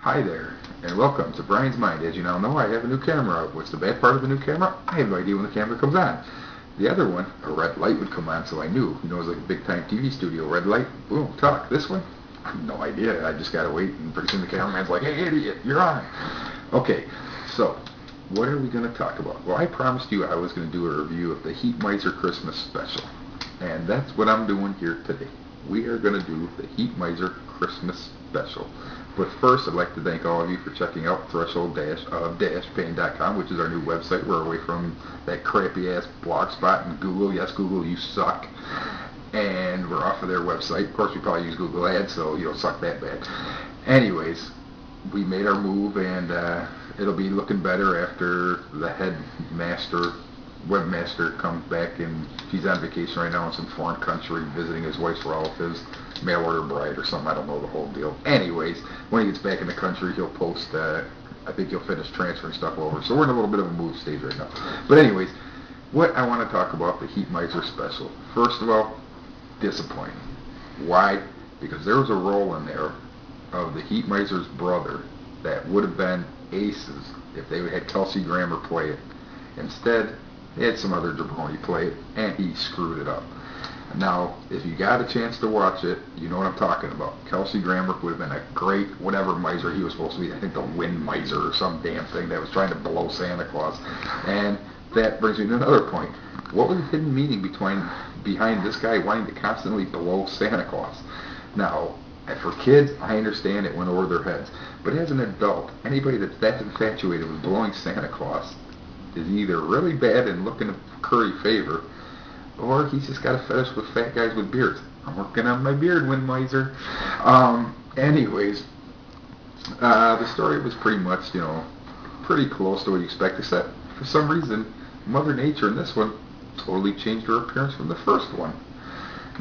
Hi there, and welcome to Brian's Mind. As you now know, I have a new camera out. What's the bad part of the new camera? I have no idea when the camera comes on. The other one, a red light would come on, so I knew. You know, it was like a big-time TV studio. Red light, boom, talk. This one, I have no idea. I just gotta wait, and pretty soon the cameraman's like, "Hey, idiot, you're on." Okay, so what are we going to talk about? Well, I promised you I was going to do a review of the Heat Miser Christmas Special, and that's what I'm doing here today. We are going to do the Heat Miser Christmas Special. But first, I'd like to thank all of you for checking out threshold-pain.com, which is our new website. We're away from that crappy-ass Blogspot and Google. Yes, Google, you suck. And we're off of their website. Of course, we probably use Google Ads, so you don't suck that bad. Anyways, we made our move, and it'll be looking better after the webmaster comes back, and he's on vacation right now in some foreign country visiting his wife's relatives, mail order bride or something. I don't know the whole deal. Anyways, when he gets back in the country, he'll post, I think he'll finish transferring stuff over. So we're in a little bit of a move stage right now. But anyways, what I want to talk about, the Heat Miser Special. First of all, disappointing. Why? Because there was a role in there of the Heat Miser's brother that would have been aces if they had Kelsey Grammer play it. Instead, they had some other jabroni play it, and he screwed it up. Now, if you got a chance to watch it, you know what I'm talking about. Kelsey Grammer would have been a great whatever miser he was supposed to be. I think the wind miser or some damn thing that was trying to blow Santa Claus. And that brings me to another point. What was the hidden meaning behind this guy wanting to constantly blow Santa Claus? Now, for kids, I understand it went over their heads. But as an adult, anybody that's that infatuated with blowing Santa Claus is either really bad and looking to curry favor, or he's just got a fetish with fat guys with beards. I'm working on my beard, Wind Miser. Anyways, the story was pretty much, pretty close to what you expect, except for some reason, Mother Nature in this one totally changed her appearance from the first one.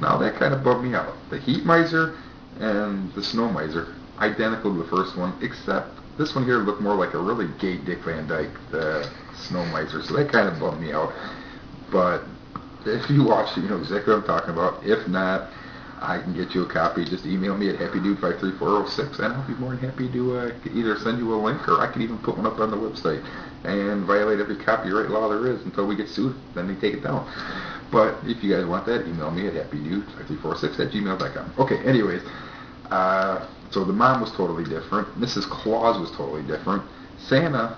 Now that kind of bummed me out. The Heat Miser and the Snow Miser, identical to the first one, except this one here looked more like a really gay Dick Van Dyke, the Snow Miser, so that kind of bummed me out. But if you watch it, you know exactly what I'm talking about. If not, I can get you a copy. Just email me at happydude53406, and I'll be more than happy to either send you a link, or I can even put one up on the website and violate every copyright law there is until we get sued. Then they take it down. But if you guys want that, email me at happydude53406@gmail.com. Okay, anyways, so the mom was totally different. Mrs. Claus was totally different. Santa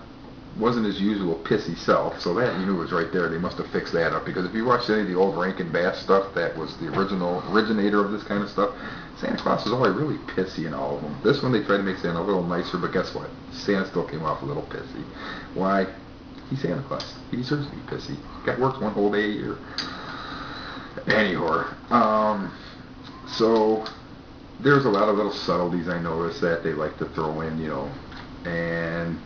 wasn't his usual pissy self, so that you knew was right there. They must have fixed that up, because if you watched any of the old Rankin Bass stuff that was the originator of this kind of stuff, Santa Claus was always really pissy in all of them. This one they tried to make Santa a little nicer, but guess what? Santa still came off a little pissy. Why? He's Santa Claus. He deserves to be pissy. Guy works one whole day a year. Anyhow, so there's a lot of little subtleties I noticed that they like to throw in, and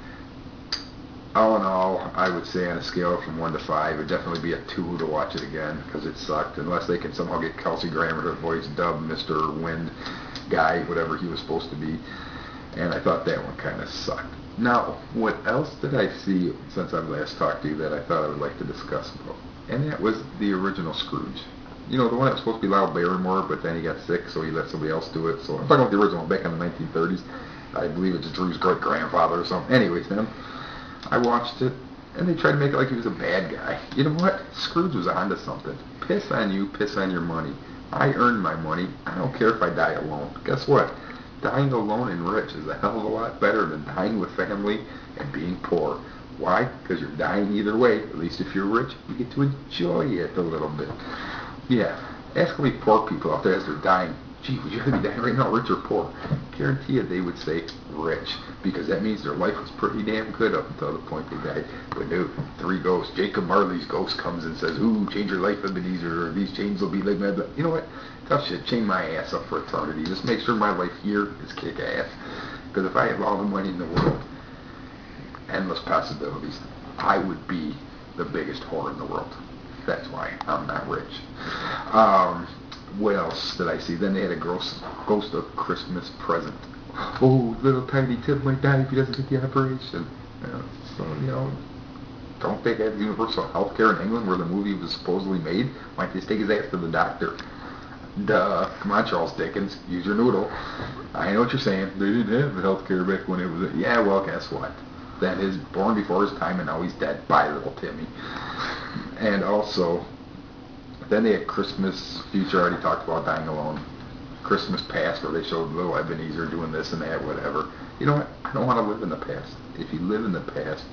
all in all, I would say on a scale from 1 to 5, it'd definitely be a 2 to watch it again, because it sucked, unless they can somehow get Kelsey Grammer to voice dub Mr. Wind guy, whatever he was supposed to be, and I thought that one kind of sucked. Now, what else did I see since I last talked to you that I thought I would like to discuss about? And that was the original Scrooge. The one that was supposed to be Lyle Barrymore, but then he got sick, so he let somebody else do it. So I'm talking about the original back in the 1930s. I believe it's Drew's great-grandfather or something. Anyways, man, I watched it, and they tried to make it like he was a bad guy. You know what? Scrooge was onto something. Piss on you, piss on your money. I earned my money. I don't care if I die alone. Guess what? Dying alone and rich is a hell of a lot better than dying with family and being poor. Why? Because you're dying either way. At least if you're rich, you get to enjoy it a little bit. Yeah, ask any poor people out there as they're dying, gee, would you rather be dying right now, rich or poor? Guarantee you they would say rich, because that means their life was pretty damn good up until the point they died. But no, 3 ghosts, Jacob Marley's ghost comes and says, ooh, change your life, Ebenezer, or these chains will be like mad. You know what? Tough shit, chain my ass up for eternity. Just make sure my life here is kick-ass. Because if I had all the money in the world, endless possibilities, I would be the biggest whore in the world. That's why I'm not rich. What else did I see? Then they had a Ghost of Christmas Present. Oh, little tiny Tim might die if he doesn't get the operation. Don't they have universal health care in England where the movie was supposedly made? Why don't they just take his ass to the doctor? Duh. Come on, Charles Dickens. Use your noodle. I know what you're saying. They didn't have health care back when it was... Yeah, well, guess what? That is born before his time, and now he's dead. Bye, little Timmy. And also, then they had Christmas Future. I already talked about Dying Alone. Christmas Past, where they showed little Ebenezer doing this and that, whatever. You know what? I don't want to live in the past. If you live in the past,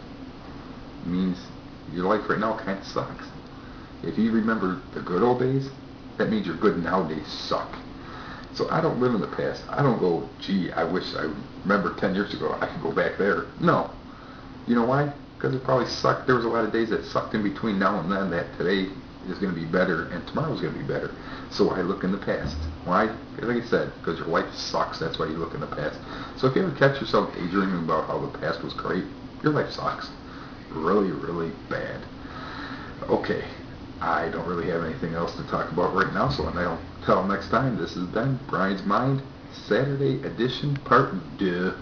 it means your life right now kind of sucks. If you remember the good old days, that means your good nowadays suck. So I don't live in the past. I don't go, gee, I wish I remember 10 years ago. I could go back there. No. You know why? Because it probably sucked. There was a lot of days that sucked in between now and then that today is going to be better and tomorrow's going to be better. So I look in the past. Why? Like I said, because your life sucks. That's why you look in the past. So if you ever catch yourself daydreaming about how the past was great, your life sucks. Really, really bad. Okay. I don't really have anything else to talk about right now, so until next time, this has been Brian's Mind, Saturday edition, part 2.